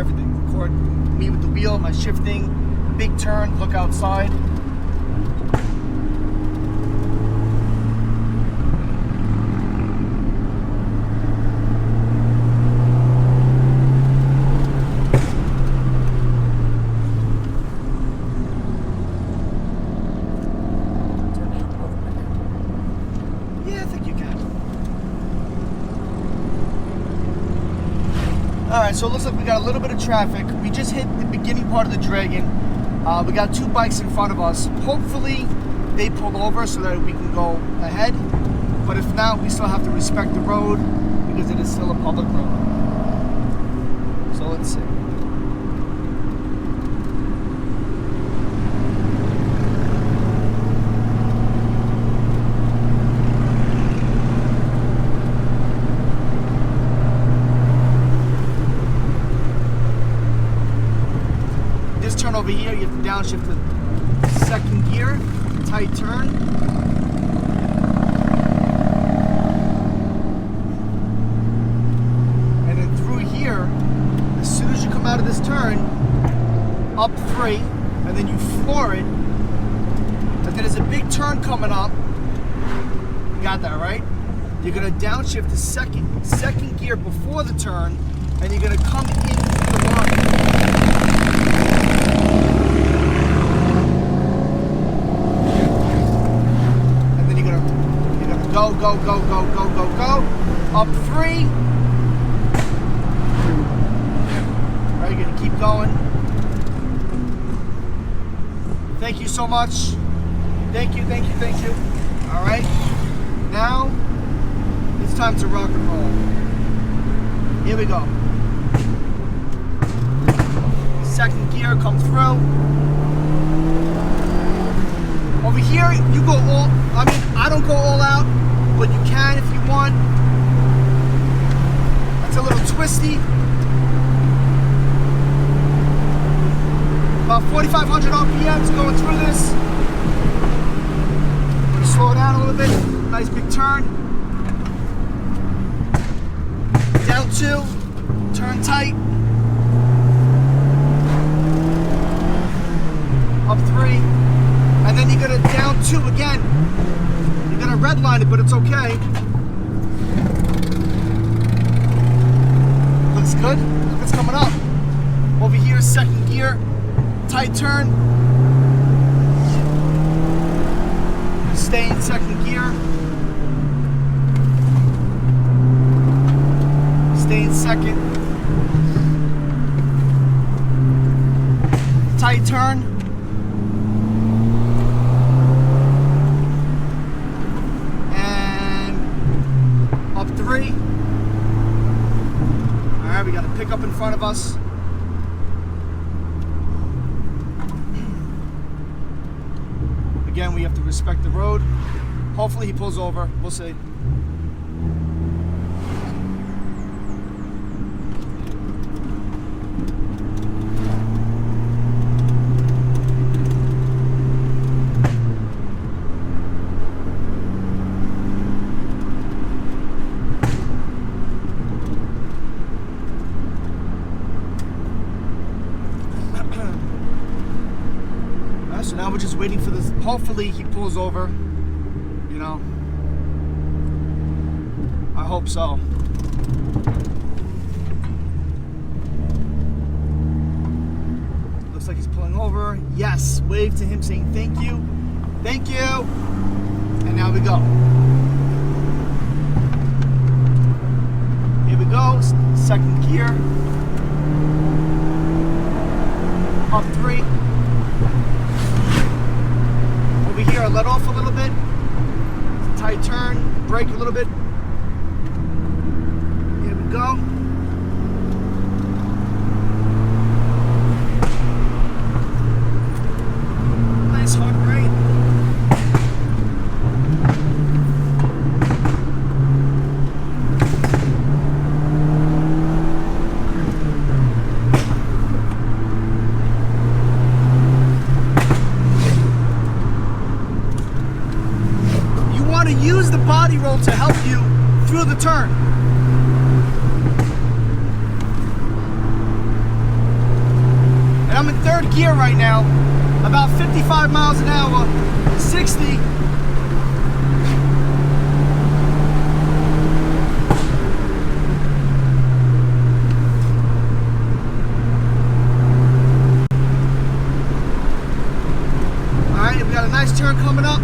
everything. Record me with the wheel, my shifting, big turn, look outside. Alright, so it looks like we got a little bit of traffic. We just hit the beginning part of the Dragon. We got two bikes in front of us. Hopefully they pull over so that we can go ahead. But if not, we still have to respect the road because it is still a public road. So let's see. Turn over here, you have to downshift to second gear, tight turn. And then through here, as soon as you come out of this turn, up 3, and then you floor it. And then there's a big turn coming up. You got that, right? You're gonna downshift to second gear before the turn, and you're gonna come into the line. Go, go, go, go, go, go, go. Up 3. All right, you're gonna keep going. Thank you so much. Thank you, thank you, thank you. All right, now it's time to rock and roll. Here we go. Second gear, come through. Over here, you go all, I don't go all out, but you can if you want. That's a little twisty. About 4,500 RPMs going through this. I'm gonna slow it down a little bit. Nice big turn. Down 2, turn tight. Up 3. And then you're gonna down 2 again. You're gonna redline it, but it's okay. Looks good. Look, it's coming up. Over here, second gear, tight turn. Stay in second gear. Stay in second. Tight turn. Up 3. Alright, we got a pickup in front of us. Again, we have to respect the road. Hopefully he pulls over. We'll see. So now we're just waiting for this. Hopefully he pulls over. You know, I hope so. Looks like he's pulling over. Yes, wave to him saying thank you. Thank you. And now we go. Here we go. Second gear. Up 3. Over here, I let off a little bit. Tight turn, brake a little bit. Here we go. Nice hard right. Use the body roll to help you through the turn. gear right now, about 55 miles an hour, 60. All right, we got a nice turn coming up.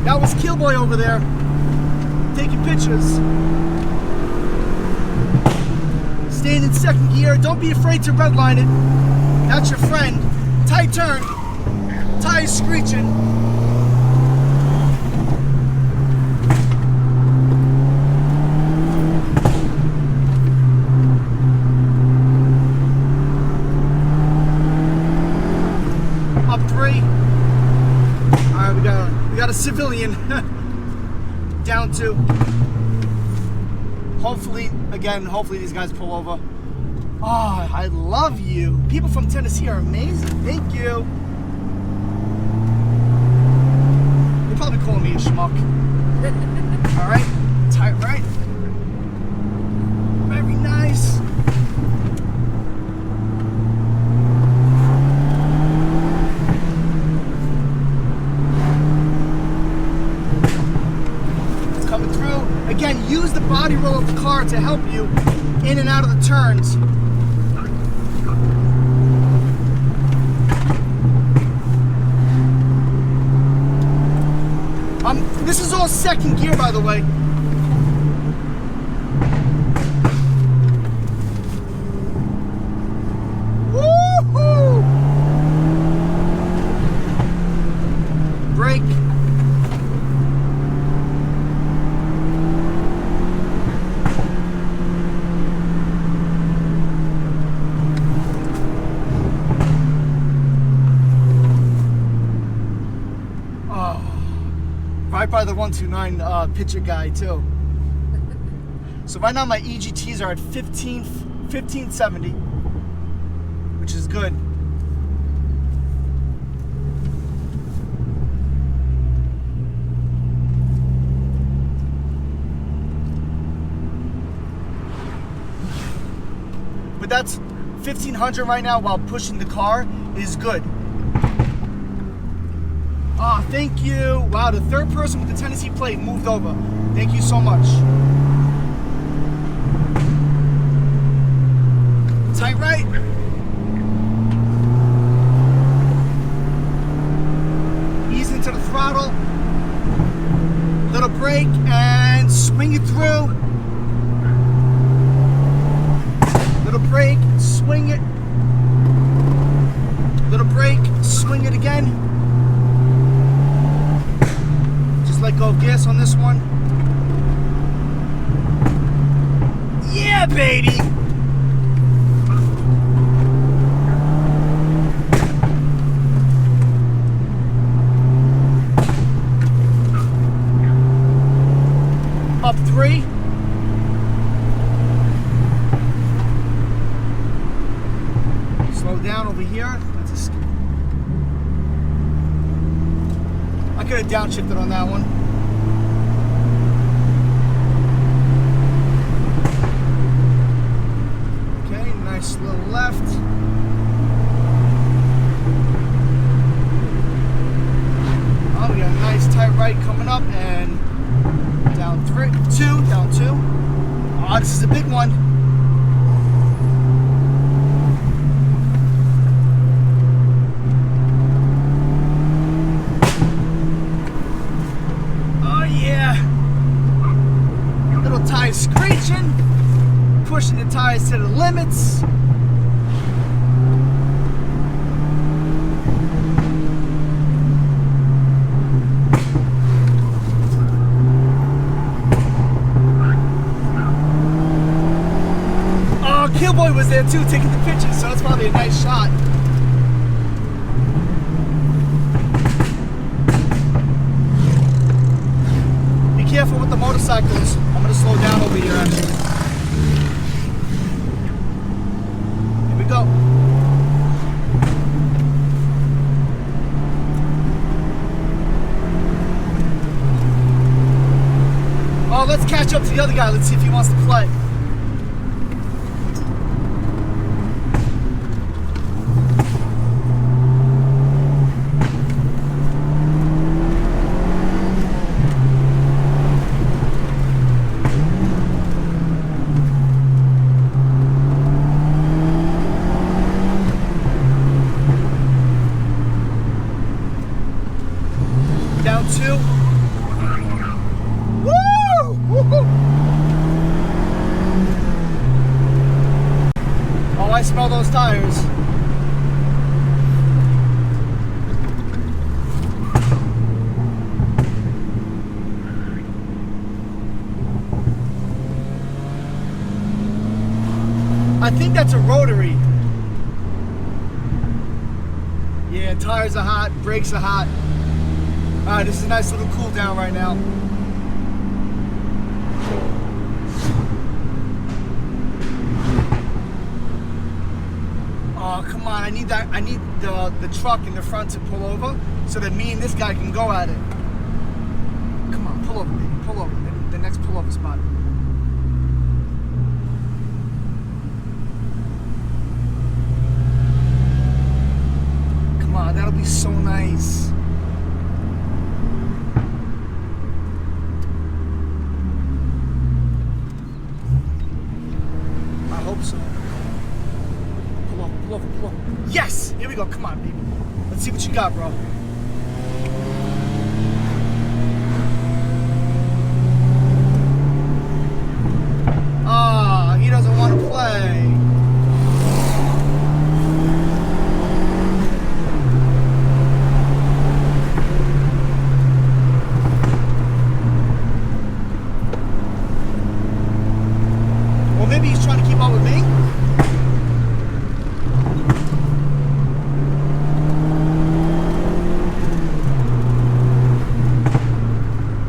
That was Killboy over there, taking pictures. Staying in second gear. Don't be afraid to redline it. That's your friend. Tight turn. Tires screeching. Up 3. All right, we got a civilian. Down 2. Hopefully these guys pull over. Oh, I love you. People from Tennessee are amazing. Thank you. You're probably calling me a schmuck. All right, tight right. Very nice. Coming through. Again, use the body roll of the car to help you in and out of the turns. This is all second gear, by the way. Woo-hoo! Brake. Right by the 129 picture guy too. So right now my EGTs are at 1570, which is good. But that's 1500 right now while pushing the car is good. Oh, thank you. Wow, the third person with the Tennessee plate moved over. Thank you so much. Tight right. Ease into the throttle. Little brake and swing it through. Little brake, swing it. Little brake, swing it again. Let go of gas on this one. Yeah, baby! Up 3. Slow down over here. That's a I could have downshifted on that one. Okay, nice little left. Oh, we got a nice tight right coming up and down 2, down 2. Oh, this is a big one. Tires screeching, pushing the tires to the limits. Oh, Killboy was there too, taking the pictures, so it's probably a nice shot. Be careful with the motorcycles. I'm going to slow down over here actually. Here we go. switch up to the other guy. Let's see if he wants to play. Down 2. Woo! Woo-hoo! Oh, I smell those tires. I think that's a rotary. Yeah, tires are hot, brakes are hot. Alright, this is a nice little cool down right now. Oh, come on, I need the truck in the front to pull over so that me and this guy can go at it. Come on, pull over, baby, pull over. The next pullover spot. Come on, that'll be so nice. So. Pull over, pull over, pull over. Yes! Here we go. Come on, baby. Let's see what you got, bro. Ah, he doesn't want to play. Maybe he's trying to keep up with me.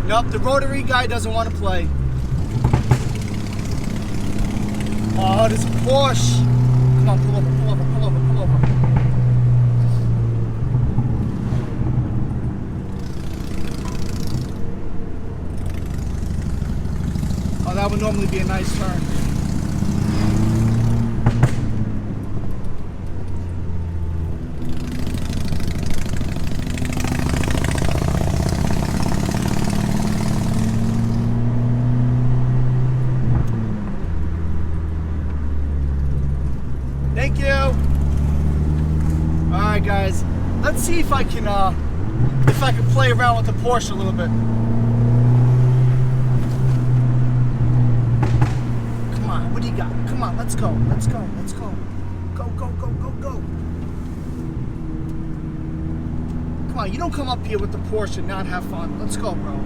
Nope, the rotary guy doesn't want to play. Oh, there's a Porsche. Come on, pull over, pull over, pull over, pull over. Oh, that would normally be a nice turn. Thank you. All right, guys. Let's see if I can play around with the Porsche a little bit. Come on, what do you got? Come on, let's go. Let's go. Let's go. Go, go, go, go, go. Come on, you don't come up here with the Porsche and not have fun. Let's go, bro.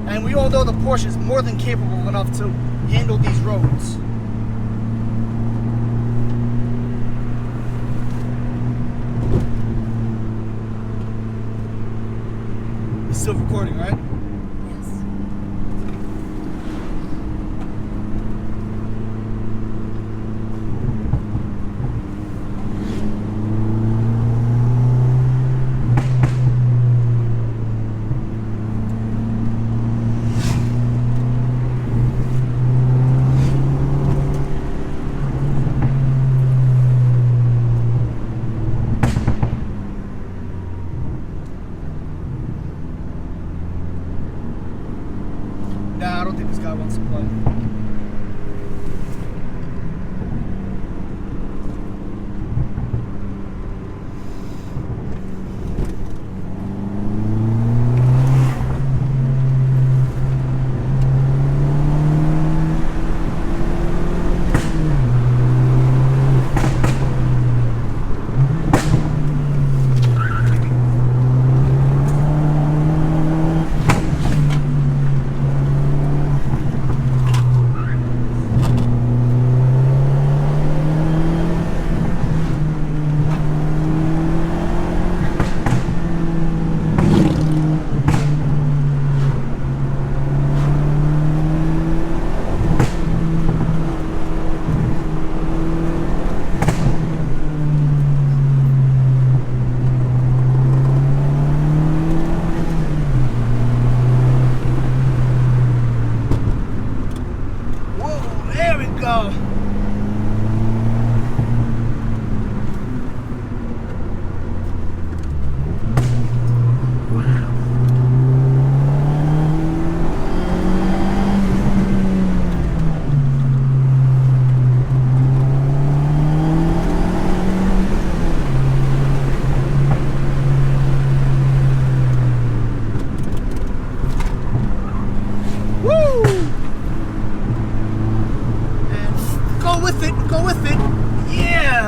And we all know the Porsche is more than capable enough to handle these roads. It's still recording, right?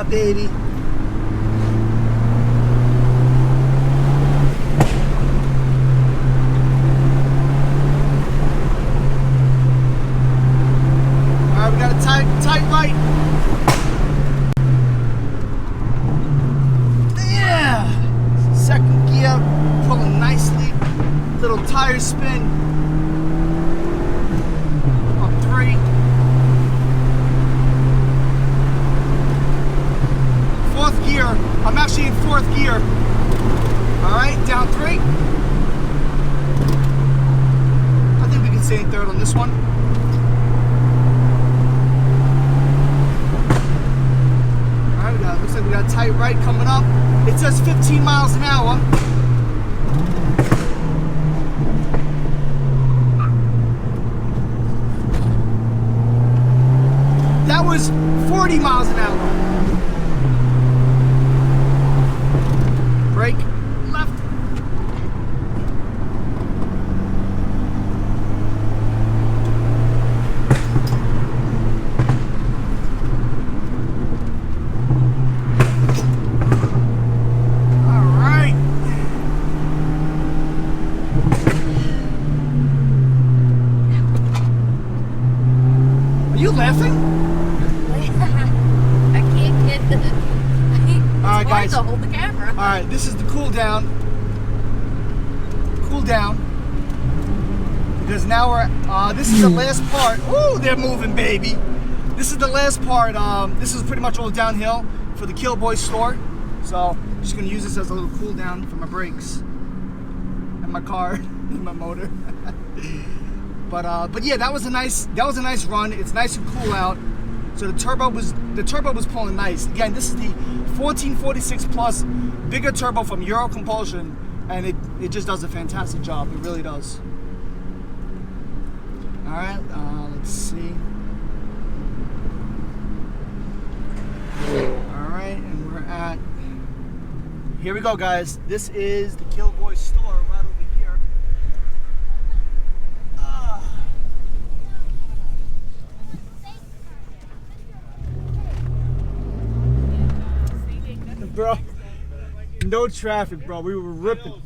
baby. Alright, we got a tight right. Yeah! Second gear, pulling nicely. Little tire spin. Up 3. Fourth gear. I'm actually in 4th gear. Alright, down 3. I think we can stay in 3rd on this one. Alright, looks like we got a tight right coming up. It says 15 miles an hour. That was 40 miles an hour. Brake, left. All right. Are you laughing? I can't get the. All right, guys. To hold the camera. All right, this is the cool down. Cool down. Because now we're. This is the last part. Ooh, they're moving, baby. This is the last part. This is pretty much all downhill for the Killboy store. So I'm just gonna use this as a little cool down for my brakes and my car and my motor. But yeah, that was a nice run. It's nice and cool out. So the turbo was pulling nice. Again, this is the 1446 plus bigger turbo from Euro Compulsion, and it just does a fantastic job. It really does. All right, let's see. All right, and we're at. Here we go, guys. This is the Killboy store right over here. Bro, no traffic, bro. We were ripping.